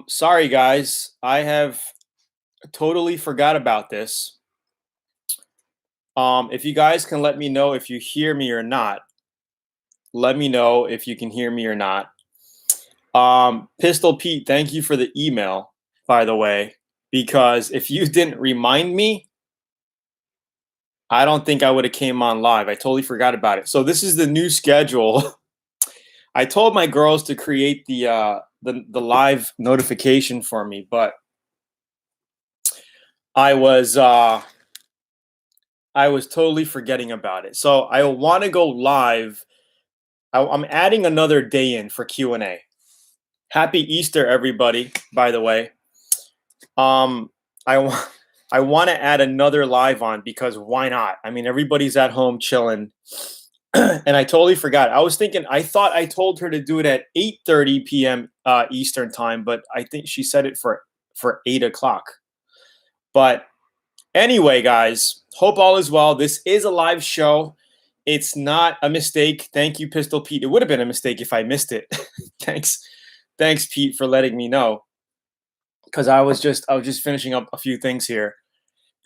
Sorry guys, I have totally forgot about this. If you guys can let me know if you hear me or not. Let me know if you can hear me or not. Pistol Pete, thank you for the email, by the way, because if you didn't remind me, I don't think I would have came on live. I totally forgot about it. So this is the new schedule. I told my girls to create the live notification for me, but I was I was totally forgetting about it. So I want to go live. I'm adding another day in for Q&A. Happy Easter, everybody, by the way. Um, I want I want to add another live on because why not? I mean, everybody's at home chilling. And I totally forgot. I was thinking, I thought I told her to do it at 8:30 p.m. Eastern time, but I think she said it for 8 o'clock. But anyway, guys, hope all is well. This is a live show. It's not a mistake. Thank you, Pistol Pete. It would have been a mistake if I missed it. Thanks, Pete, for letting me know. Because I was just finishing up a few things here,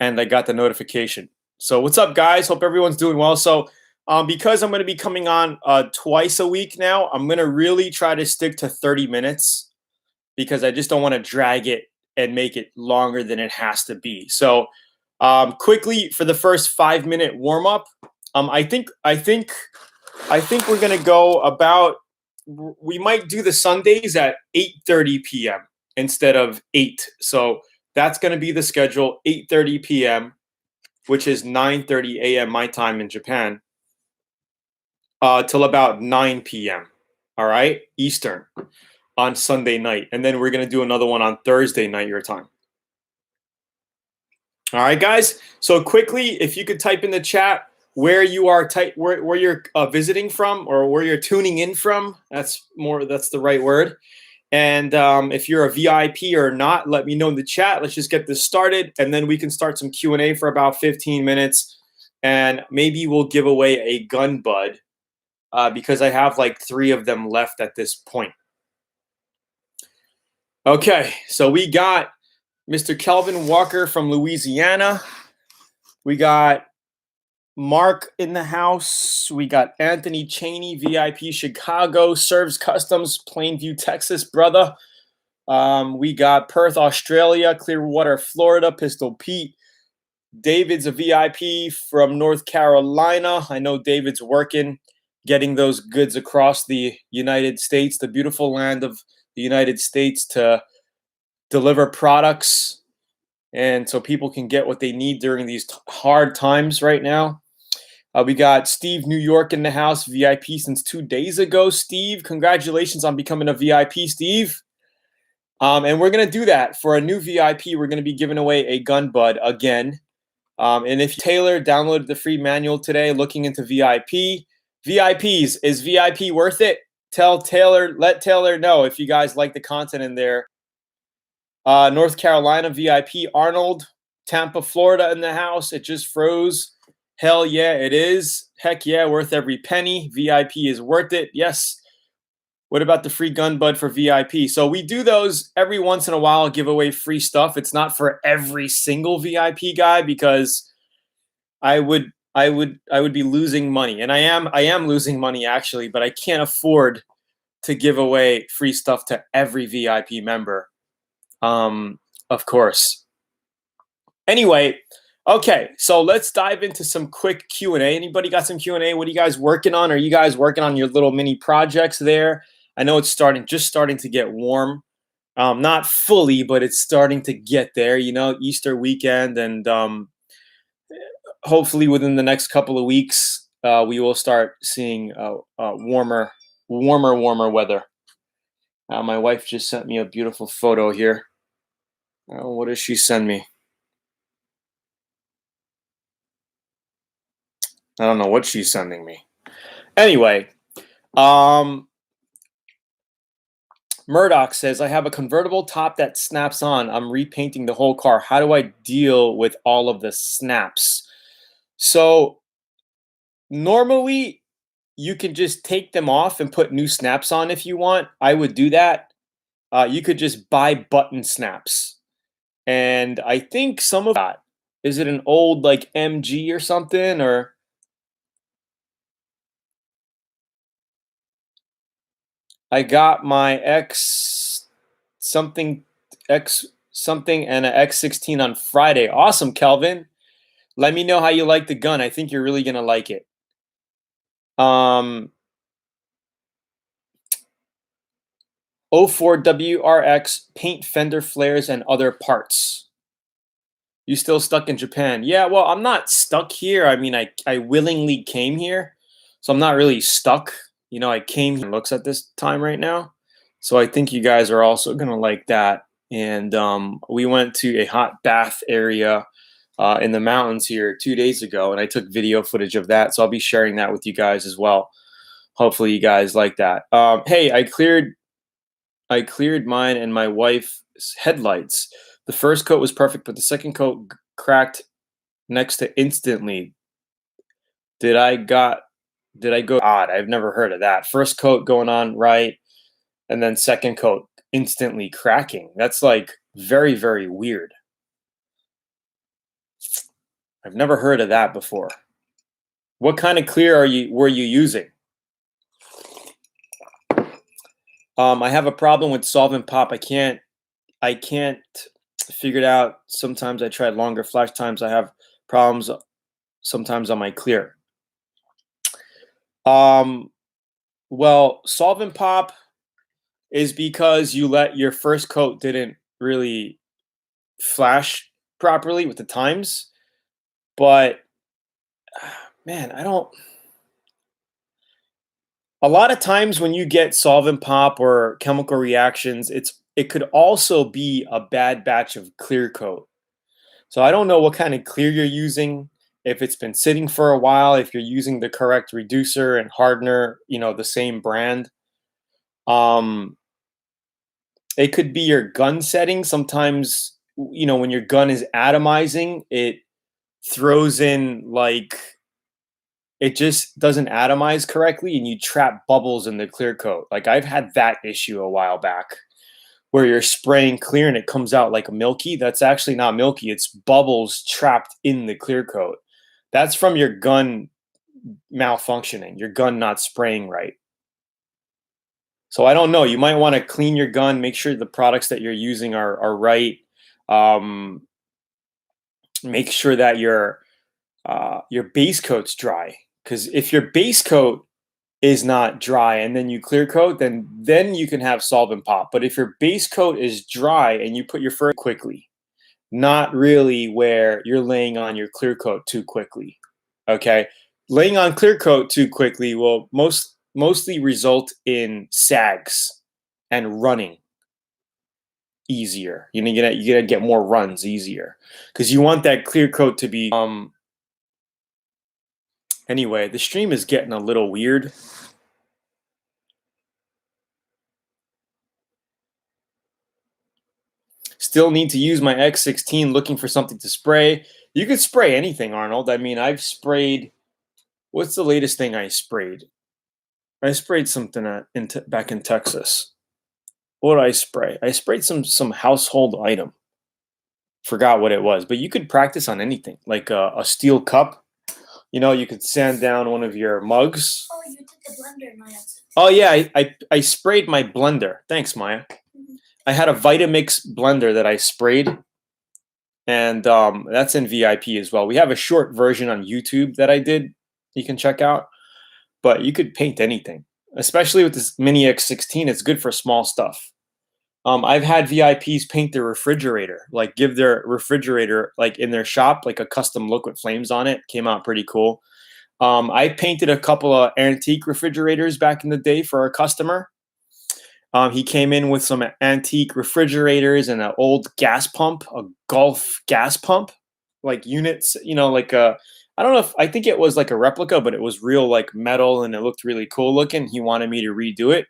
and I got the notification. So what's up, guys? Hope everyone's doing well. So because I'm going to be coming on twice a week now, I'm going to really try to stick to 30 minutes because I just don't want to drag it and make it longer than it has to be. So quickly for the first 5-minute warm up, I think we're gonna go about. We might do the Sundays at 8:30 p.m. instead of 8. So that's gonna be the schedule: 8:30 p.m., which is 9:30 a.m. my time in Japan, till about 9 p.m. All right, Eastern on Sunday night, and then we're gonna do another one on Thursday night your time. All right, guys. So quickly, if you could type in the chat where you are, where you're visiting from or where you're tuning in from. That's the right word. And if you're a VIP or not, let me know in the chat. Let's just get this started, and then we can start some Q&A for about 15 minutes, and maybe we'll give away a GunBudd because I have like 3 of them left at this point. Okay, so we got Mr. Kelvin Walker from Louisiana. We got Mark in the house. We got Anthony Cheney, VIP Chicago, serves customs, Plainview, Texas, brother. We got Perth, Australia, Clearwater, Florida, Pistol Pete. David's a VIP from North Carolina. I know David's working, getting those goods across the United States, the beautiful land of the United States, to deliver products and so people can get what they need during these hard times right now. We got Steve, New York in the house, VIP since 2 days ago. Steve, congratulations on becoming a VIP, Steve. And we're going to do that for a new VIP. We're going to be giving away a GunBudd again. And if Taylor downloaded the free manual today, looking into VIP, VIPs, is VIP worth it? Let Taylor know if you guys like the content in there. North Carolina VIP, Arnold, Tampa, Florida in the house. It just froze. Hell yeah, it is. Heck yeah, worth every penny. VIP is worth it. Yes. What about the free GunBudd for VIP? So we do those every once in a while, give away free stuff. It's not for every single VIP guy because I would be losing money. And I am losing money actually, but I can't afford to give away free stuff to every VIP member. Of course. Anyway, okay, so let's dive into some quick Q&A. Anybody got some Q&A? What are you guys working on? Are you guys working on your little mini projects there? I know it's just starting to get warm. Not fully, but it's starting to get there, Easter weekend, and hopefully within the next couple of weeks, we will start seeing warmer weather. My wife just sent me a beautiful photo here. What does she send me? I don't know what she's sending me. Anyway, Murdoch says, I have a convertible top that snaps on. I'm repainting the whole car. How do I deal with all of the snaps? So normally you can just take them off and put new snaps on if you want. I would do that. you could just buy button snaps. And I think some of that, is it an old like MG or something? Or I got my X something X something and an X16 on Friday. Awesome, Kelvin. Let me know how you like the gun. I think you're really gonna like it. Um, 04 WRX paint fender flares and other parts. You still stuck in Japan? Yeah, well, I'm not stuck here. I mean, I willingly came here, so I'm not really stuck. You know, I came here. Looks at this time right now, so I think you guys are also gonna like that. And we went to a hot bath area in the mountains here 2 days ago, and I took video footage of that. So I'll be sharing that with you guys as well. Hopefully, you guys like that. Hey, I cleared mine and my wife's headlights. The first coat was perfect, but the second coat cracked next to instantly. Did I got did I go odd? I've never heard of that. First coat going on right, and then second coat instantly cracking. That's like very, very weird. I've never heard of that before. What kind of clear were you using? I have a problem with solvent pop. I can't figure it out. Sometimes I tried longer flash times. I have problems sometimes on my clear. Well, solvent pop is because you let your first coat didn't really flash properly with the times. But man, a lot of times when you get solvent pop or chemical reactions, it could also be a bad batch of clear coat. So I don't know what kind of clear you're using, if it's been sitting for a while, if you're using the correct reducer and hardener, you know, the same brand. Um, it could be your gun setting. Sometimes, you know, when your gun is atomizing, it throws in like it just doesn't atomize correctly and you trap bubbles in the clear coat. Like I've had that issue a while back where you're spraying clear and it comes out like milky. That's actually not milky, it's bubbles trapped in the clear coat. That's from your gun malfunctioning, your gun not spraying right. So I don't know. You might want to clean your gun, make sure the products that you're using are right. Um, make sure that your base coat's dry. Because if your base coat is not dry and then you clear coat, then you can have solvent pop. But if your base coat is dry and you put your fur quickly, not really where you're laying on your clear coat too quickly. Okay, laying on clear coat too quickly will mostly result in sags and running easier. You gotta get more runs easier because you want that clear coat to be. Anyway, the stream is getting a little weird. Still need to use my X16 looking for something to spray. You could spray anything, Arnold. I mean, I've sprayed. What's the latest thing I sprayed? I sprayed something back in Texas. What did I spray? I sprayed some household item. Forgot what it was, but you could practice on anything, like a steel cup. You know, you could sand down one of your mugs. Oh, you did the blender, Maya. Oh yeah, I sprayed my blender. Thanks, Maya. I had a Vitamix blender that I sprayed, and that's in VIP as well. We have a short version on YouTube that I did. You can check out, but you could paint anything, especially with this Mini X16. It's good for small stuff. I've had VIPs paint their refrigerator, like give their refrigerator like in their shop, like a custom look with flames on it. Came out pretty cool. I painted a couple of antique refrigerators back in the day for a customer. He came in with some antique refrigerators and an old gas pump, a Gulf gas pump, like units, you know, like I don't know if I think it was like a replica, but it was real like metal and it looked really cool looking. He wanted me to redo it.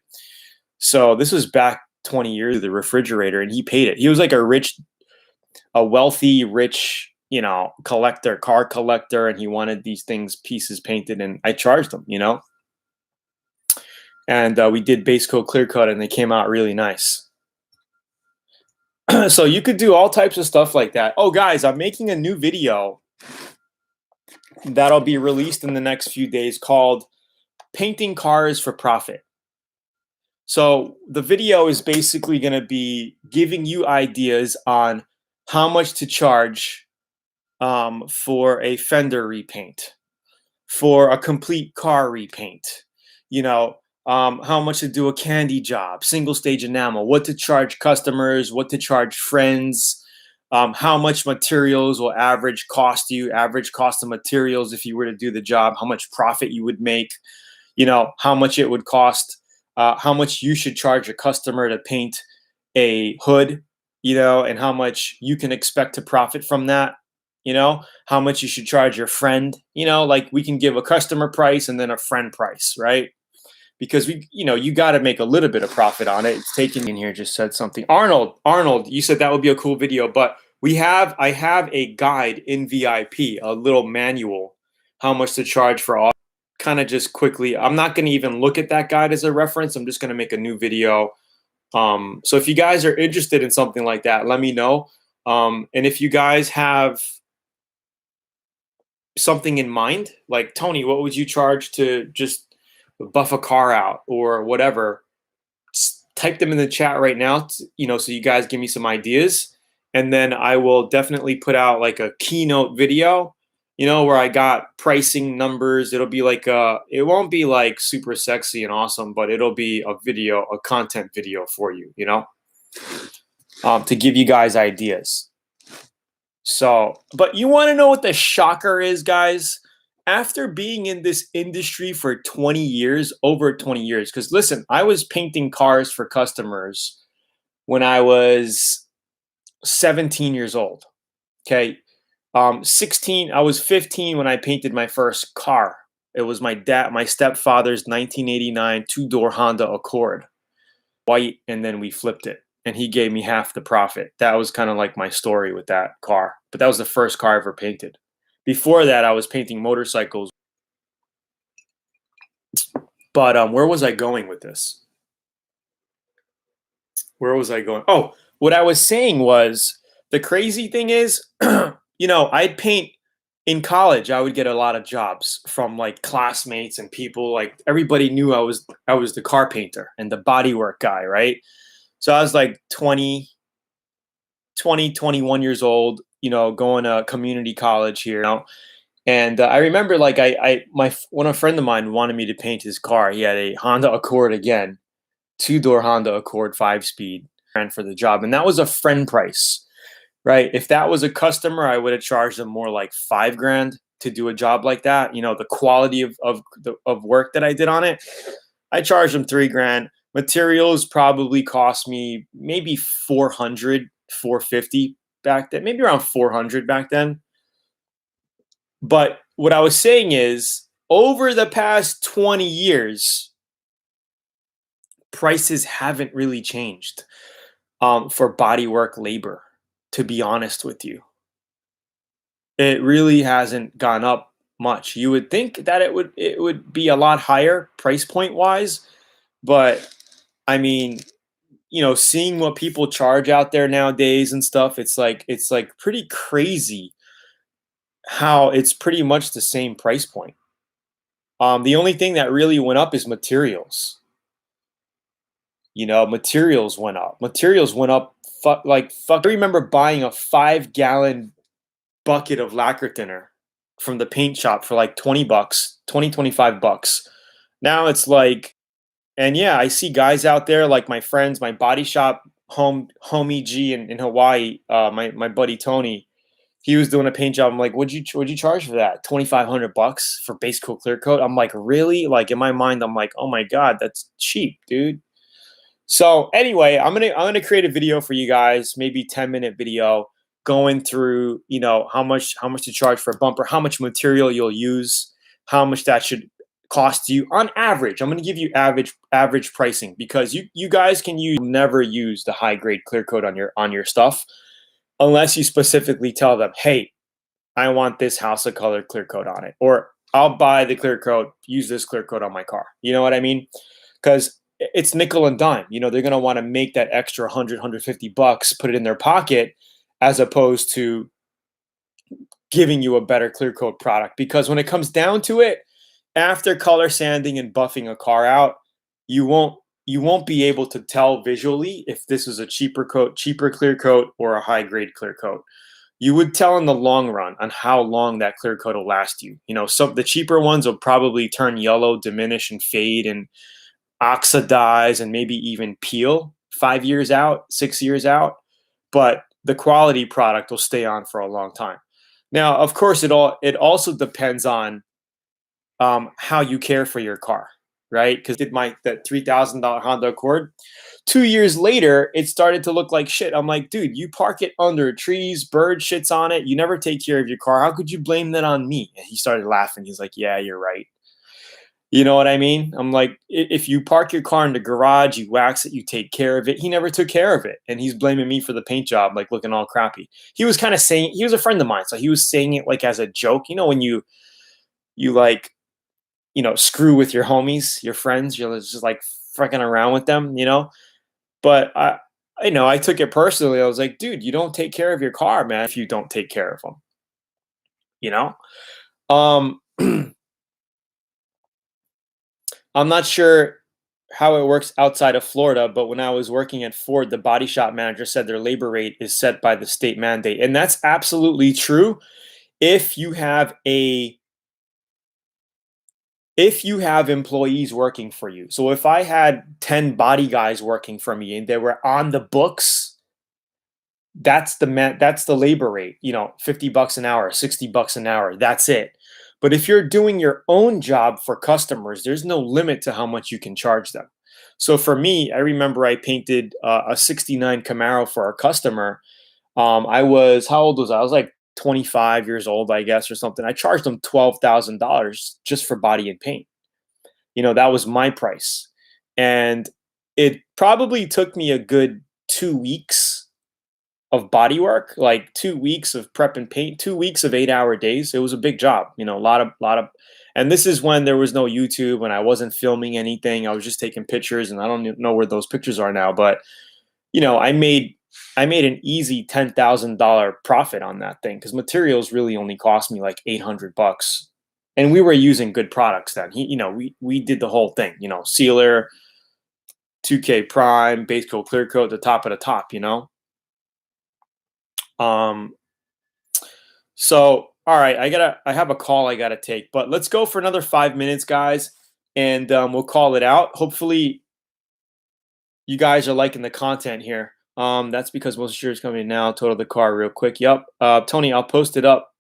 So this was back 20 years, the refrigerator, and he paid it. He was like a wealthy, rich, you know, car collector, and he wanted these pieces painted, and I charged him, you know. And we did base coat, clear coat, and they came out really nice. So you could do all types of stuff like that. Oh, guys, I'm making a new video that'll be released in the next few days called Painting Cars for Profit. So the video is basically going to be giving you ideas on how much to charge for a fender repaint, for a complete car repaint, how much to do a candy job, single stage enamel, what to charge customers, what to charge friends, how much materials will average cost you, average cost of materials if you were to do the job, how much profit you would make, how much it would cost, how much you should charge a customer to paint a hood, and how much you can expect to profit from that, how much you should charge your friend, like we can give a customer price and then a friend price, right? Because you got to make a little bit of profit on it. It's taken in here, just said something. Arnold, you said that would be a cool video, but I have a guide in VIP, a little manual, how much to charge for all. Kind of just quickly, I'm not going to even look at that guide as a reference. I'm just going to make a new video. So if you guys are interested in something like that, let me know. And if you guys have something in mind, like Tony, what would you charge to just buff a car out or whatever, just type them in the chat right now, so you guys give me some ideas. And then I will definitely put out like a keynote video, where I got pricing numbers. It'll be like it won't be like super sexy and awesome, but it'll be a video, a content video for you, to give you guys ideas. So, but you want to know what the shocker is, guys? After being in this industry for 20 years, over 20 years, because listen, I was painting cars for customers when I was 17 years old. Okay. 16, I was 15 when I painted my first car. It was my stepfather's 1989 two-door Honda Accord, white, and then we flipped it. And he gave me half the profit. That was kind of like my story with that car. But that was the first car I ever painted. Before that, I was painting motorcycles. But where was I going with this? Where was I going? Oh, what I was saying was, the crazy thing is, I'd paint in college. I would get a lot of jobs from like classmates and people. Like everybody knew I was the car painter and the bodywork guy, right? So I was like 20, 21 years old, going to community college here. And I remember like when a friend of mine wanted me to paint his car, he had a Honda Accord again, two-door Honda Accord 5-speed, ran for the job. And that was a friend price, right? If that was a customer, I would have charged them more like $5,000 to do a job like that. The quality of work that I did on it, I charged them $3,000. Materials probably cost me maybe 400, 450 back then, maybe around 400 back then. But what I was saying is, over the past 20 years, prices haven't really changed for bodywork labor, to be honest with you. It really hasn't gone up much. You would think that it would be a lot higher price point wise, but I mean, seeing what people charge out there nowadays and stuff, it's like pretty crazy how it's pretty much the same price point. The only thing that really went up is materials. Materials went up. Materials went up. I remember buying a 5-gallon bucket of lacquer thinner from the paint shop for like $20, $25. Now it's like, and yeah, I see guys out there like my friends, my body shop homie G in Hawaii, my buddy Tony. He was doing a paint job. I'm like, what'd you charge for that? $2,500 for base coat clear coat. I'm like, really? Like in my mind, I'm like, oh my God, that's cheap, dude. So anyway, I'm gonna create a video for you guys, maybe 10-minute video going through, how much to charge for a bumper, how much material you'll use, how much that should cost you on average. I'm gonna give you average pricing, because you guys can never use the high grade clear coat on your stuff unless you specifically tell them, hey, I want this House of Color clear coat on it, or I'll buy the clear coat, use this clear coat on my car. You know what I mean? Because it's nickel and dime. You know, they're going to want to make that extra 100, $150, put it in their pocket, as opposed to giving you a better clear coat product. Because when it comes down to it, after color sanding and buffing a car out, you won't be able to tell visually if this is a cheaper coat, cheaper clear coat, or a high grade clear coat. You would tell in the long run on how long that clear coat will last you. You know, some the cheaper ones will probably turn yellow, diminish, and fade, and oxidize, and maybe even peel 5 years out, 6 years out. But the quality product will stay on for a long time. Now, of course, it also depends on how you care for your car, right? Because did my that $3,000 Honda Accord. 2 years later, it started to look like shit. I'm like, dude, you park it under trees, bird shits on it. You never take care of your car. How could you blame that on me? And he started laughing. He's like, yeah, you're right. You know what I mean? I'm like, if you park your car in the garage, you wax it, you take care of it. He never took care of it. And he's blaming me for the paint job, like looking all crappy. He was kind of saying, he was a friend of mine. So he was saying it like as a joke. You know, when you like, screw with your homies, your friends, you're just like fucking around with them, But I took it personally. I was like, dude, you don't take care of your car, man, if you don't take care of them, you know? Um, I'm not sure how it works outside of Florida, but when I was working at Ford, the body shop manager said their labor rate is set by the state mandate. And that's absolutely true if you have employees working for you. So if I had 10 body guys working for me and they were on the books, that's the labor rate, $50 an hour, $60 an hour. That's it. But if you're doing your own job for customers, there's no limit to how much you can charge them. So for me, I remember I painted a 69 Camaro for a customer. How old was I? I was like 25 years old, I guess, or something. I charged them $12,000 just for body and paint. That was my price. And it probably took me a good 2 weeks of body work, like 2 weeks of prep and paint, 2 weeks of 8-hour days. It was a big job, a lot of, and this is when there was no YouTube and I wasn't filming anything. I was just taking pictures, and I don't know where those pictures are now, but I made an easy $10,000 profit on that thing, because materials really only cost me like $800, and we were using good products then. We did the whole thing, sealer, 2K prime, base coat, clear coat, the top of the top, So, all right, I have a call I gotta take, but let's go for another 5 minutes, guys, and we'll call it out. Hopefully, you guys are liking the content here. That's because most insurance company now total the car real quick. Yep, Tony, I'll post it up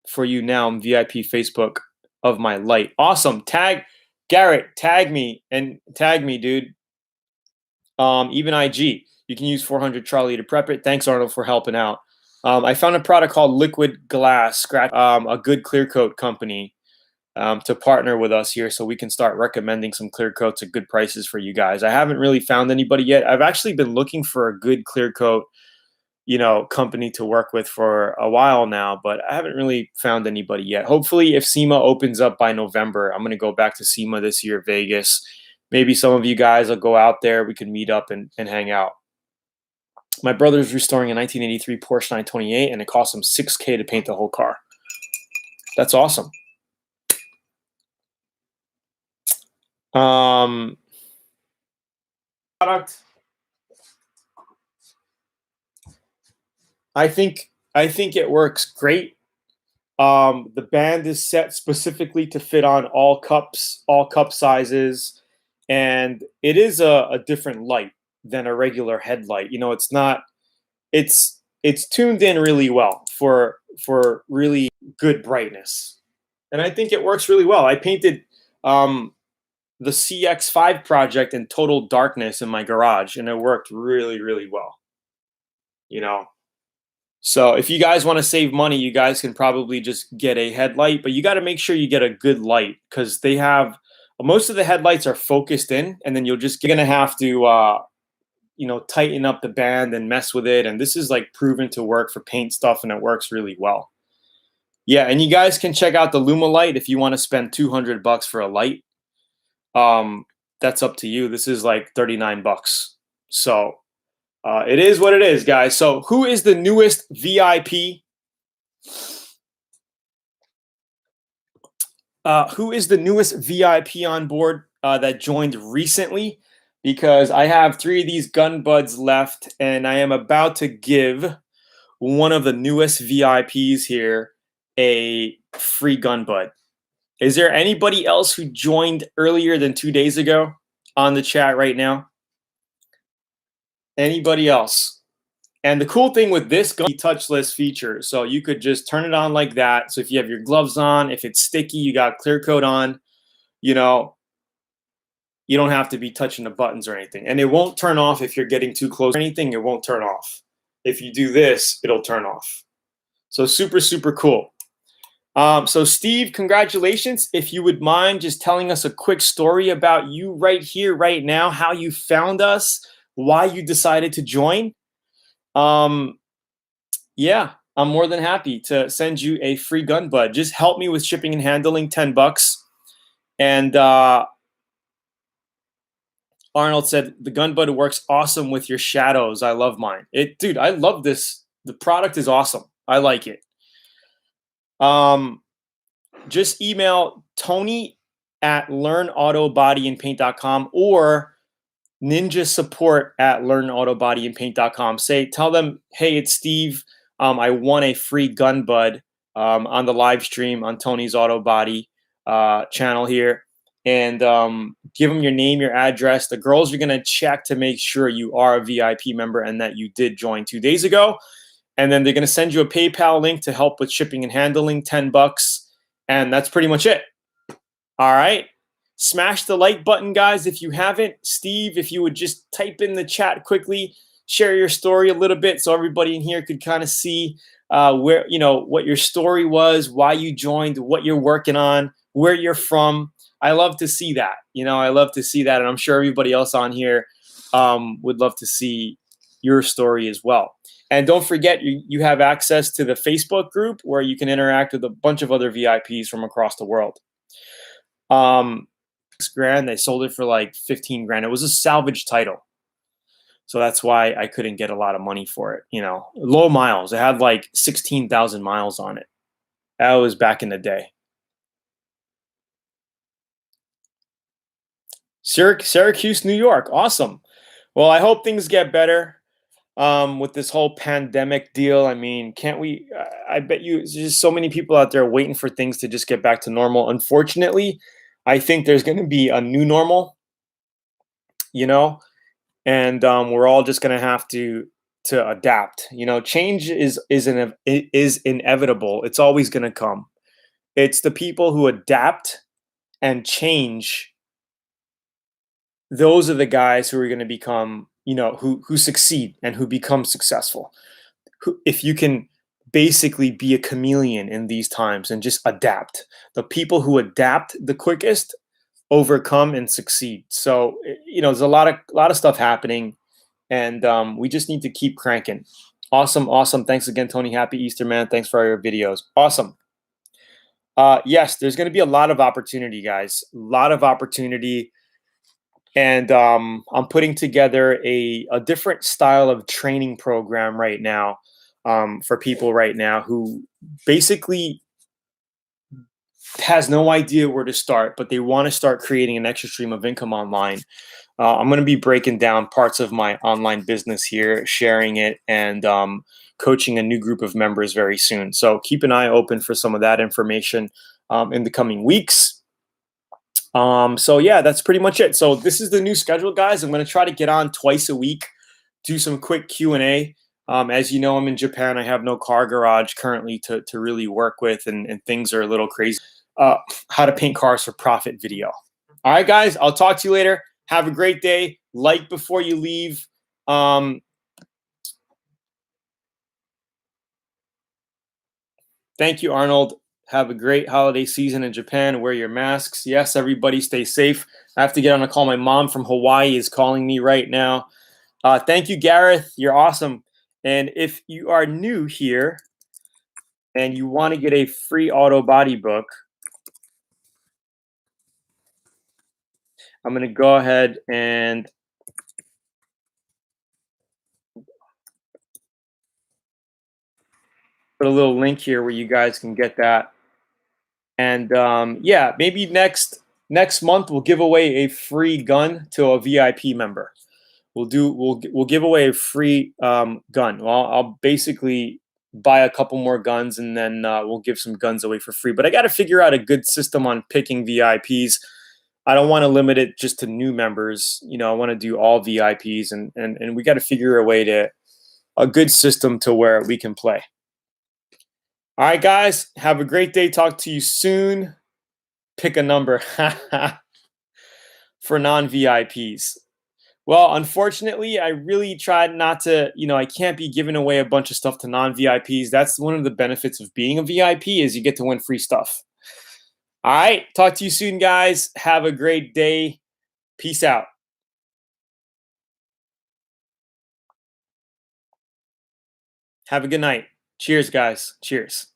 for you now on VIP Facebook of my light. Awesome. Tag Garrett, tag me, dude. Even IG. You can use 400 Charlie to prep it. Thanks, Arnold, for helping out. I found a product called Liquid Glass Scratch, a good clear coat company to partner with us here, so we can start recommending some clear coats at good prices for you guys. I haven't really found anybody yet. I've actually been looking for a good clear coat, company to work with for a while now, but I haven't really found anybody yet. Hopefully, if SEMA opens up by November, I'm going to go back to SEMA this year, Vegas. Maybe some of you guys will go out there. We can meet up and hang out. My brother's restoring a 1983 Porsche 928, and it cost him $6K to paint the whole car. That's awesome. Product. I think it works great. The band is set specifically to fit on all cup sizes, and it is a different light than a regular headlight. It's not. It's tuned in really well for really good brightness, and I think it works really well. I painted the CX5 project in total darkness in my garage, and it worked really, really well. So if you guys want to save money, you guys can probably just get a headlight, but you got to make sure you get a good light, because they have most of the headlights are focused in, and then you're going to have to tighten up the band and mess with it. And this is like proven to work for paint stuff, and it works really well. Yeah, and you guys can check out the Luma light if you want to spend $200 for a light. that's up to you. This is like 39 bucks. So it is what it is, guys. So who is the newest VIP? Who is the newest VIP on board that joined recently? Because I have 3 of these GunBudds left, and I am about to give one of the newest VIPs here a free GunBud. Is there anybody else who joined earlier than 2 days ago on the chat right now? Anybody else? And the cool thing with this gun, touchless feature, so you could just turn it on like that. So if you have your gloves on, if it's sticky, you got clear coat on, you know, you don't have to be touching the buttons or anything. And it won't turn off if you're getting too close or anything. It won't turn off. If you do this, it'll turn off. So super, super cool. So Steve, congratulations. If you would mind just telling us a quick story about you right here, right now, how you found us, why you decided to join. Yeah, I'm more than happy to send you a free GunBud. Just help me with shipping and handling, 10 bucks. And Arnold said, the GunBud works awesome with your shadows. I love mine. Dude, I love this. The product is awesome. I like it. Just email Tony at LearnAutoBodyAndPaint.com or Ninja Support at LearnAutoBodyAndPaint.com. Tell them, hey, it's Steve. I won a free GunBud on the live stream on Tony's Auto Body channel here. And give them your name, your address. The girls are going to check to make sure you are a VIP member and that you did join 2 days ago. And then they're going to send you a PayPal link to help with shipping and handling, 10 bucks. And that's pretty much it. All right. Smash the like button, guys, if you haven't. Steve, if you would just type in the chat quickly, share your story a little bit so everybody in here could kind of see where, you know, what your story was, why you joined, what you're working on, where you're from. I love to see that. You know, I love to see that. And I'm sure everybody else on here would love to see your story as well. And don't forget, you have access to the Facebook group where you can interact with a bunch of other VIPs from across the world. $6 grand, they sold it for like 15 grand. It was a salvage title. So that's why I couldn't get a lot of money for it. You know, low miles. It had like 16,000 miles on it. That was back in the day. Syracuse, New York. Awesome. Well, I hope things get better with this whole pandemic deal. I mean, can't we? I bet you there's just so many people out there waiting for things to just get back to normal. Unfortunately, I think there's going to be a new normal, you know, and we're all just going to have to adapt. You know, change is inevitable. It's always going to come. It's the people who adapt and change. Those are the guys who are going to become, you know, who succeed and who become successful. If you can basically be a chameleon in these times and just adapt, the people who adapt the quickest overcome and succeed. So, you know, there's a lot of stuff happening, and we just need to keep cranking. Awesome. Thanks again, Tony. Happy Easter, man. Thanks for all your videos. Awesome. Yes, there's going to be a lot of opportunity, guys. A lot of opportunity. And I'm putting together a different style of training program right now for people right now who basically has no idea where to start, but they want to start creating an extra stream of income online. I'm going to be breaking down parts of my online business here, sharing it, and coaching a new group of members very soon. So keep an eye open for some of that information in the coming weeks. So yeah, that's pretty much it. So this is the new schedule, guys. I'm going to try to get on twice a week, do some quick Q&A. As you know, I'm in Japan. I have no car garage currently to really work with, and things are a little crazy. How to paint cars for profit video. All right, guys, I'll talk to you later. Have a great day. Like before you leave. Thank you, Arnold. Have a great holiday season in Japan. Wear your masks. Yes, everybody stay safe. I have to get on a call. My mom from Hawaii is calling me right now. Thank you, Gareth. You're awesome. And if you are new here and you want to get a free auto body book, I'm going to go ahead and put a little link here where you guys can get that. And yeah, maybe next month we'll give away a free gun to a VIP member. We'll give away a free gun. Well, I'll basically buy a couple more guns, and then we'll give some guns away for free. But I got to figure out a good system on picking VIPs. I don't want to limit it just to new members. You know, I want to do all VIPs, and we got to figure a good system to where we can play. All right, guys, have a great day. Talk to you soon. Pick a number for non-VIPs. Well, unfortunately, I really tried not to, I can't be giving away a bunch of stuff to non-VIPs. That's one of the benefits of being a VIP is you get to win free stuff. All right, talk to you soon, guys. Have a great day. Peace out. Have a good night. Cheers, guys. Cheers.